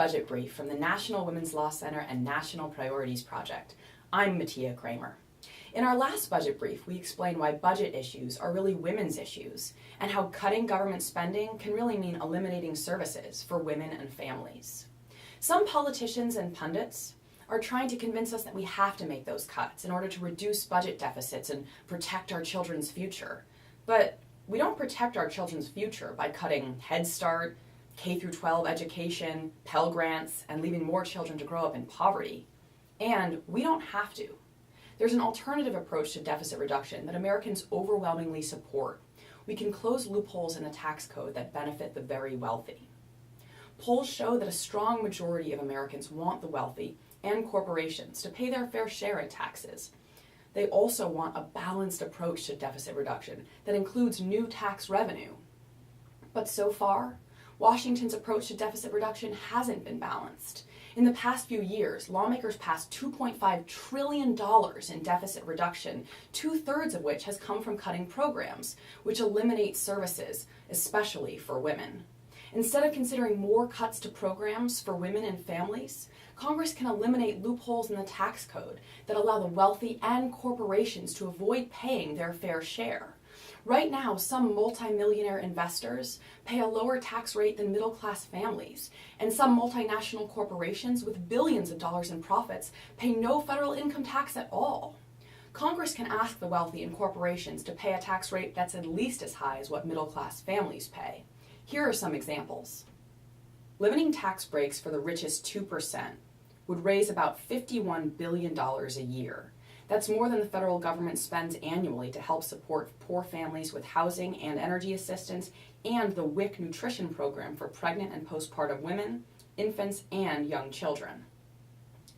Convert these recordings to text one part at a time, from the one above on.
budget brief from the National Women's Law Center and National Priorities Project. I'm Mattia Kramer. In our last budget brief, we explained why budget issues are really women's issues and how cutting government spending can really mean eliminating services for women and families. Some politicians and pundits are trying to convince us that we have to make those cuts in order to reduce budget deficits and protect our children's future. But we don't protect our children's future by cutting Head Start, K-12 education, Pell Grants, and leaving more children to grow up in poverty. And we don't have to. There's an alternative approach to deficit reduction that Americans overwhelmingly support. We can close loopholes in the tax code that benefit the very wealthy. Polls show that a strong majority of Americans want the wealthy and corporations to pay their fair share in taxes. They also want a balanced approach to deficit reduction that includes new tax revenue. But so far, Washington's approach to deficit reduction hasn't been balanced. In the past few years, lawmakers passed $2.5 trillion in deficit reduction, 2/3 of which has come from cutting programs, which eliminate services, especially for women. Instead of considering more cuts to programs for women and families, Congress can eliminate loopholes in the tax code that allow the wealthy and corporations to avoid paying their fair share. Right now, some multimillionaire investors pay a lower tax rate than middle-class families, and some multinational corporations with billions of dollars in profits pay no federal income tax at all. Congress can ask the wealthy and corporations to pay a tax rate that's at least as high as what middle-class families pay. Here are some examples. Limiting tax breaks for the richest 2% would raise about $51 billion a year. That's more than the federal government spends annually to help support poor families with housing and energy assistance and the WIC nutrition program for pregnant and postpartum women, infants, and young children.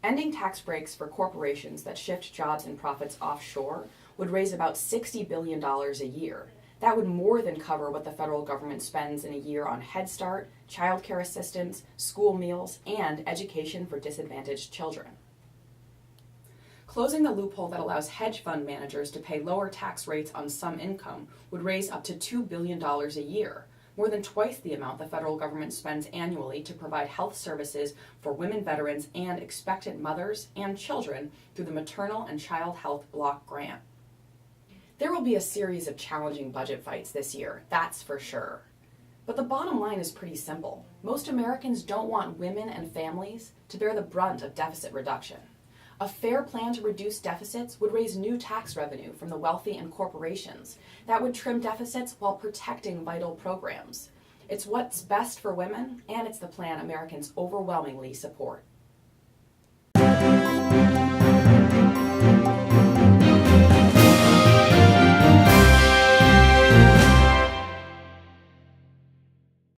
Ending tax breaks for corporations that shift jobs and profits offshore would raise about $60 billion a year. That would more than cover what the federal government spends in a year on Head Start, child care assistance, school meals, and education for disadvantaged children. Closing the loophole that allows hedge fund managers to pay lower tax rates on some income would raise up to $2 billion a year, more than twice the amount the federal government spends annually to provide health services for women veterans and expectant mothers and children through the Maternal and Child Health Block Grant. There will be a series of challenging budget fights this year, that's for sure. But the bottom line is pretty simple. Most Americans don't want women and families to bear the brunt of deficit reduction. A fair plan to reduce deficits would raise new tax revenue from the wealthy and corporations that would trim deficits while protecting vital programs. It's what's best for women, and it's the plan Americans overwhelmingly support.